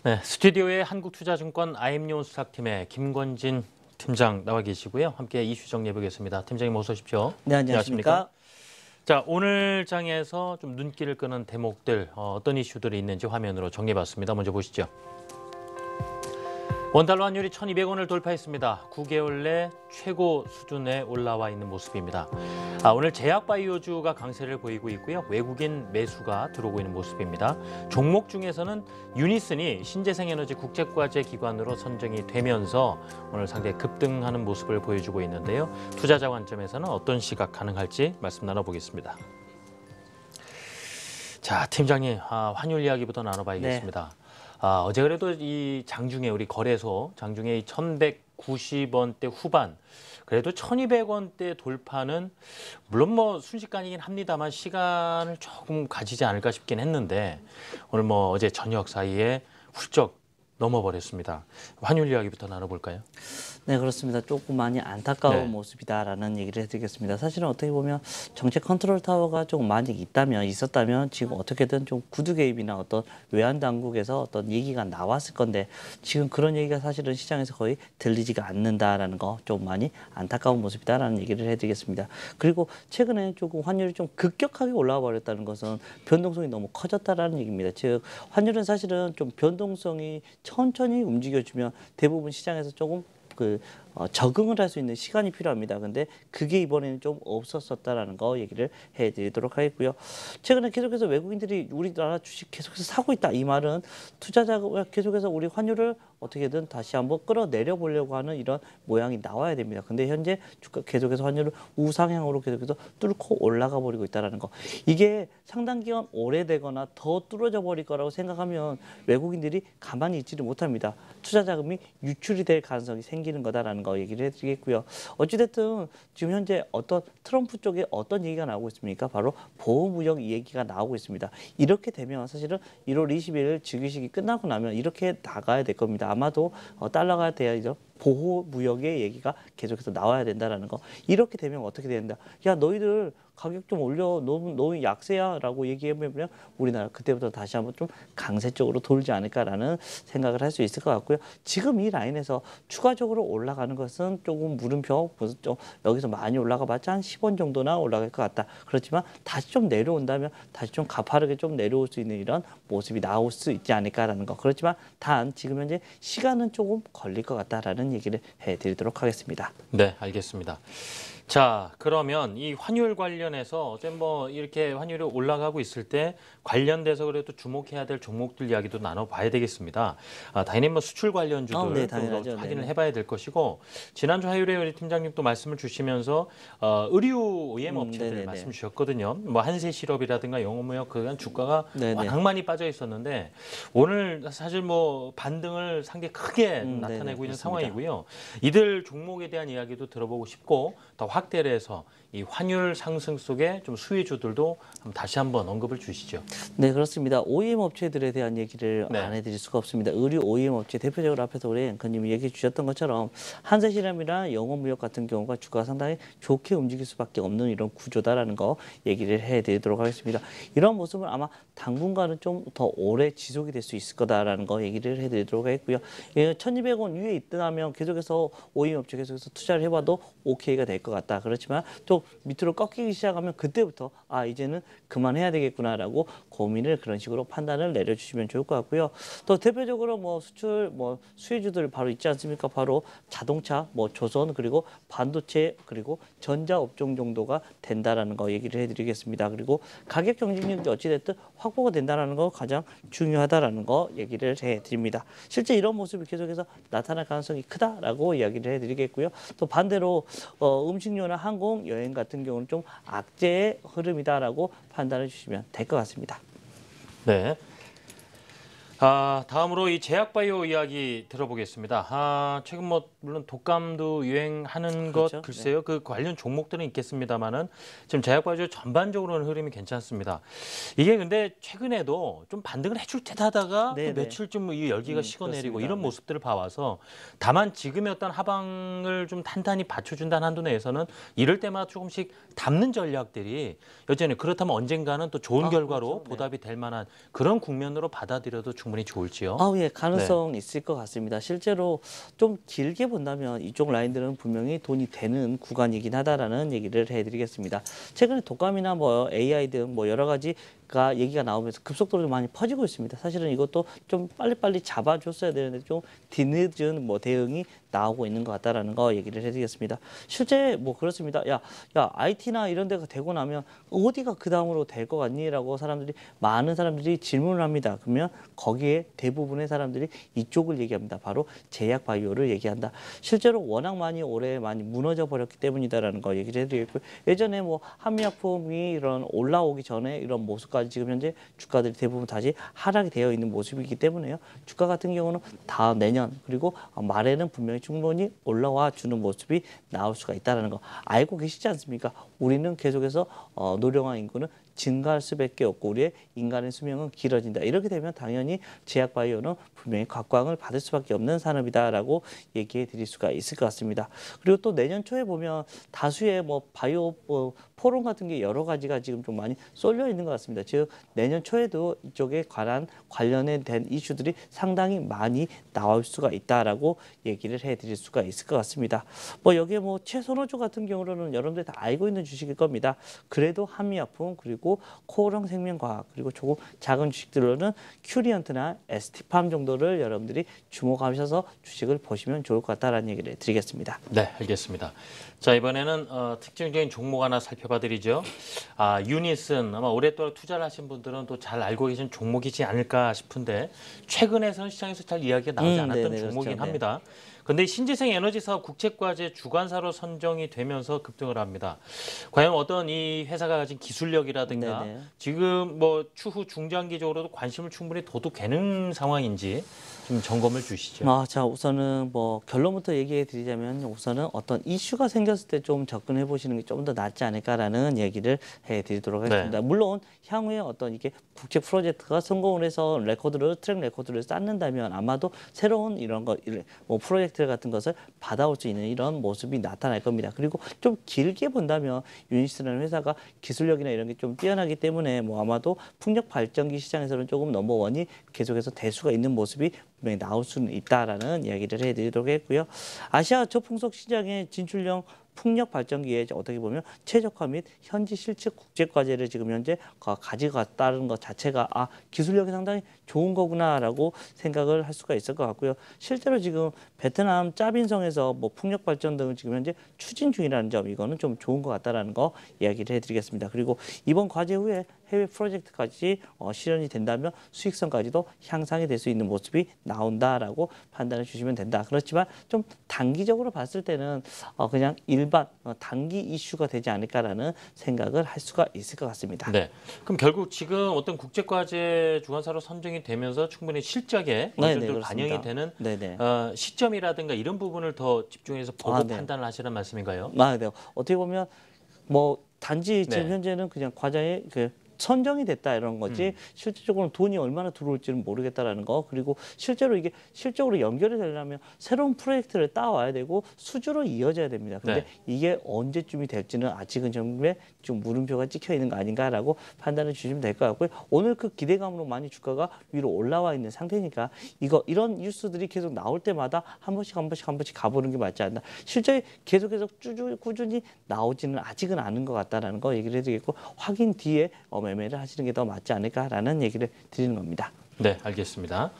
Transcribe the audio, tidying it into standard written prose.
네, 스튜디오에 한국투자증권 IM요 수석팀의 김권진 팀장 나와 계시고요. 함께 이슈 정리해 보겠습니다. 팀장님 어서 오십시오. 네, 안녕하십니까? 자, 오늘 장에서 좀 눈길을 끄는 대목들 어떤 이슈들이 있는지 화면으로 정리해 봤습니다. 먼저 보시죠. 원달러 환율이 1,200원을 돌파했습니다. 9개월 내 최고 수준에 올라와 있는 모습입니다. 오늘 제약바이오주가 강세를 보이고 있고요. 외국인 매수가 들어오고 있는 모습입니다. 종목 중에서는 유니슨이 신재생에너지 국제과제 기관으로 선정이 되면서 오늘 상당히 급등하는 모습을 보여주고 있는데요. 투자자 관점에서는 어떤 시각 가능할지 말씀 나눠보겠습니다. 자, 팀장님, 환율 이야기부터 나눠봐야겠습니다. 네. 어제 그래도 이 장중에 우리 거래소 장중에 1,190원대 후반 그래도 1,200원대 돌파는 물론 뭐 순식간이긴 합니다만 시간을 조금 가지지 않을까 싶긴 했는데 오늘 뭐 어제 저녁 사이에 훌쩍 넘어버렸습니다. 환율 이야기부터 나눠볼까요? 네, 그렇습니다. 조금 많이 안타까운 모습이다라는 얘기를 해드리겠습니다. 사실은 어떻게 보면 정책 컨트롤 타워가 조금 많이 있었다면 지금 어떻게든 좀 구두 개입이나 어떤 외환 당국에서 어떤 얘기가 나왔을 건데 지금 그런 얘기가 사실은 시장에서 거의 들리지가 않는다라는 거 좀 많이 안타까운 모습이다라는 얘기를 해드리겠습니다. 그리고 최근에 조금 환율이 좀 급격하게 올라와 버렸다는 것은 변동성이 너무 커졌다라는 얘기입니다. 즉 환율은 사실은 좀 변동성이 천천히 움직여주면 대부분 시장에서 조금 적응을 할 수 있는 시간이 필요합니다. 근데 그게 이번에는 좀 없었었다라는 거 얘기를 해드리도록 하겠고요. 최근에 계속해서 외국인들이 우리나라 주식 계속해서 사고 있다. 이 말은 투자자가 계속해서 우리 환율을 어떻게든 다시 한번 끌어내려 보려고 하는 이런 모양이 나와야 됩니다. 근데 현재 주가 계속해서 환율을 우상향으로 계속해서 뚫고 올라가 버리고 있다는 거. 이게 상당 기간 오래되거나 더 뚫어져 버릴 거라고 생각하면 외국인들이 가만히 있지를 못합니다. 투자 자금이 유출이 될 가능성이 생기는 거다라는 거 얘기를 해드리겠고요. 어찌됐든 지금 현재 어떤 트럼프 쪽에 어떤 얘기가 나오고 있습니까? 바로 보호무역 얘기가 나오고 있습니다. 이렇게 되면 사실은 1월 20일 즉위식이 끝나고 나면 이렇게 나가야 될 겁니다. 아마도 달러가 돼야죠. 보호무역의 얘기가 계속해서 나와야 된다는 거. 이렇게 되면 어떻게 된다? 야, 너희들 가격 좀 올려. 너무 약세야 라고 얘기해보면 우리나라 그때부터 다시 한번 좀 강세 쪽으로 돌지 않을까라는 생각을 할 수 있을 것 같고요. 지금 이 라인에서 추가적으로 올라가는 것은 조금 물음표, 좀 여기서 많이 올라가 봤자 한 10원 정도나 올라갈 것 같다. 그렇지만 다시 좀 내려온다면 다시 좀 가파르게 좀 내려올 수 있는 이런 모습이 나올 수 있지 않을까라는 거. 그렇지만 단 지금 현재 시간은 조금 걸릴 것 같다라는 얘기를 해드리도록 하겠습니다. 네, 알겠습니다. 자, 그러면 이 환율 관련해서 어제 뭐 이렇게 환율이 올라가고 있을 때 관련돼서 그래도 주목해야 될 종목들 이야기도 나눠봐야 되겠습니다. 당연히 뭐 수출 관련주들 또 확인을 해봐야 될 것이고 지난주 화요일에 우리 팀장님도 말씀을 주시면서 의류 OEM 업체들 말씀 주셨거든요. 뭐 한세실업이라든가 영어무역 그간 주가가 워낙 많이 빠져 있었는데 오늘 사실 뭐 반등을 상당히 크게 나타내고 있는 상황이고요. 이들 종목에 대한 이야기도 들어보고 싶고 더 확대를 해서 이 환율 상승 속에 좀 수혜주들도 다시 한번 언급을 주시죠. 네, 그렇습니다. OEM 업체들에 대한 얘기를 안 해드릴 수가 없습니다. 의류 OEM 업체 대표적으로 앞에서 우리 앵커님이 얘기해 주셨던 것처럼 한세실험이나 영어무역 같은 경우가 주가가 상당히 좋게 움직일 수밖에 없는 이런 구조다라는 거 얘기를 해드리도록 하겠습니다. 이런 모습은 아마 당분간은 좀 더 오래 지속이 될 수 있을 거다라는 거 얘기를 해드리도록 하겠고요. 1,200원 위에 있다면 계속해서 OEM 업체 계속해서 투자를 해봐도 오케이가 될 것 같다. 그렇지만 또 밑으로 꺾이기 시작하면 그때부터 이제는 그만해야 되겠구나라고 고민을 그런 식으로 판단을 내려주시면 좋을 것 같고요. 또 대표적으로 뭐 수출 수혜주들 바로 있지 않습니까? 바로 자동차, 조선 그리고 반도체 그리고 전자업종 정도가 된다라는 거 얘기를 해드리겠습니다. 그리고 가격 경쟁력이 어찌됐든 확보가 된다라는 거 가장 중요하다라는 거 얘기를 해드립니다. 실제 이런 모습이 계속해서 나타날 가능성이 크다라고 이야기를 해드리겠고요. 또 반대로 음식료나 항공, 여행 같은 경우는 좀 악재의 흐름이다라고 판단해 주시면 될 것 같습니다. 네. 다음으로 이 제약바이오 이야기 들어보겠습니다. 최근 뭐 물론 독감도 유행하는 것 글쎄요. 그 관련 종목들은 있겠습니다만은 지금 제약바이오 전반적으로는 흐름이 괜찮습니다. 이게 근데 최근에도 좀 반등을 해줄 듯 하다가 또 며칠쯤 이 열기가 식어내리고 이런 모습들을 봐와서 다만 지금의 어떤 하방을 좀 탄탄히 받쳐준다는 한도 내에서는 이럴 때마다 조금씩 담는 전략들이 여전히 그렇다면 언젠가는 또 좋은 결과로 보답이 될 만한 그런 국면으로 받아들여도 충분히 좋을지요? 예, 가능성 있을 것 같습니다. 실제로 좀 길게 본다면 이쪽 라인들은 분명히 돈이 되는 구간이긴 하다라는 얘기를 해드리겠습니다. 최근에 독감이나 뭐 AI 등 뭐 여러 가지가 얘기가 나오면서 급속도로 좀 많이 퍼지고 있습니다. 사실은 이것도 좀 빨리빨리 잡아줬어야 되는데 좀 뒤늦은 뭐 대응이 나오고 있는 것 같다라는 거 얘기를 해드리겠습니다. 실제 뭐 그렇습니다. 야, IT나 이런 데가 되고 나면 어디가 그 다음으로 될 것 같니?라고 많은 사람들이 질문을 합니다. 그러면 거기에 대부분의 사람들이 이쪽을 얘기합니다. 바로 제약 바이오를 얘기한다. 실제로 워낙 올해 많이 무너져 버렸기 때문이다라는 거 얘기를 해드리겠고요. 예전에 뭐 한미약품이 이런 올라오기 전에 이런 모습까지 지금 현재 주가들이 대부분 다시 하락이 되어 있는 모습이기 때문에요. 주가 같은 경우는 다음 내년 그리고 말에는 분명히 충분히 올라와 주는 모습이 나올 수가 있다는 거 알고 계시지 않습니까? 우리는 계속해서 노령화 인구는 증가할 수밖에 없고 우리의 인간의 수명은 길어진다. 이렇게 되면 당연히 제약 바이오는 분명히 각광을 받을 수밖에 없는 산업이다라고 얘기해 드릴 수가 있을 것 같습니다. 그리고 또 내년 초에 보면 다수의 뭐 바이오 포럼 같은 게 여러 가지가 지금 좀 많이 쏠려 있는 것 같습니다. 즉 내년 초에도 이쪽에 관련에 된 이슈들이 상당히 많이 나올 수가 있다라고 얘기를 해 드릴 수가 있을 것 같습니다. 뭐 여기에 뭐 최선호주 같은 경우는 여러분들이 다 알고 있는 주식일 겁니다. 그래도 한미약품 그리고 코오롱 생명과학 그리고 조금 작은 주식들로는 큐리언트나 ST팜 정도를 여러분들이 주목하셔서 주식을 보시면 좋을 것 같다라는 얘기를 드리겠습니다. 네, 알겠습니다. 자, 이번에는 특징적인 종목 하나 살펴봐드리죠. 유닛은 아마 오랫동안 투자를 하신 분들은 또 잘 알고 계신 종목이지 않을까 싶은데 최근에서는 시장에서 잘 이야기가 나오지 않았던 네네, 종목이긴 그렇죠. 합니다. 근데 신재생 에너지 사업 국책과제 주관사로 선정이 되면서 급등을 합니다. 과연 어떤 이 회사가 가진 기술력이라든가 네네. 지금 뭐 추후 중장기적으로도 관심을 충분히 둬도 되는 상황인지 좀 점검을 주시죠. 자, 우선은 뭐 결론부터 얘기해 드리자면 우선은 어떤 이슈가 생겼을 때 좀 접근해 보시는 게 좀 더 낫지 않을까라는 얘기를 해 드리도록 하겠습니다. 물론 향후에 어떤 이게 국제 프로젝트가 성공을 해서 트랙 레코드를 쌓는다면 아마도 새로운 이런 뭐 프로젝트 같은 것을 받아올 수 있는 이런 모습이 나타날 겁니다. 그리고 좀 길게 본다면 유니스라는 회사가 기술력이나 이런 게 좀 뛰어나기 때문에 뭐 아마도 풍력 발전기 시장에서는 조금 넘버원이 계속해서 될 수가 있는 모습이 분명히 나올 수는 있다라는 이야기를 해드리도록 했고요. 아시아 저풍속 시장의 진출형 풍력 발전기에 어떻게 보면 최적화 및 현지 실측 국제 과제를 지금 현재 가져갔다는 것 자체가 기술력이 상당히 좋은 거구나라고 생각을 할 수가 있을 것 같고요. 실제로 지금 베트남 짜빈성에서 뭐 풍력 발전 등을 지금 현재 추진 중이라는 점 이거는 좀 좋은 것 같다라는 거 이야기를 해드리겠습니다. 그리고 이번 과제 후에 해외 프로젝트까지 실현이 된다면 수익성까지도 향상이 될 수 있는 모습이 나온다라고 판단해 주시면 된다. 그렇지만 좀 단기적으로 봤을 때는 그냥 일반 단기 이슈가 되지 않을까라는 생각을 할 수가 있을 것 같습니다. 네. 그럼 결국 지금 어떤 국제과제 주관사로 선정이 되면서 충분히 실적에 어느 네네, 정도 그렇습니다. 반영이 되는 네네. 시점이라든가 이런 부분을 더 집중해서 보고 네. 판단을 하시는 말씀인가요? 네. 어떻게 보면 뭐 단지 지금 네. 현재는 그냥 과자에 선정이 됐다 이런 거지 실질적으로 돈이 얼마나 들어올지는 모르겠다라는 거 그리고 실제로 이게 실적으로 연결이 되려면 새로운 프로젝트를 따와야 되고 수주로 이어져야 됩니다. 근데 네. 이게 언제쯤이 될지는 아직은 정말 좀 물음표가 찍혀 있는 거 아닌가라고 판단을 주시면 될 것 같고요. 오늘 그 기대감으로 많이 주가가 위로 올라와 있는 상태니까 이런 뉴스들이 계속 나올 때마다 한 번씩 가보는 게 맞지 않나. 실제 계속해서 꾸준히 나오지는 아직은 않은 것 같다라는 거 얘기를 해드리겠고 확인 뒤에 매매를 하시는 게 더 맞지 않을까라는 얘기를 드리는 겁니다. 네, 알겠습니다.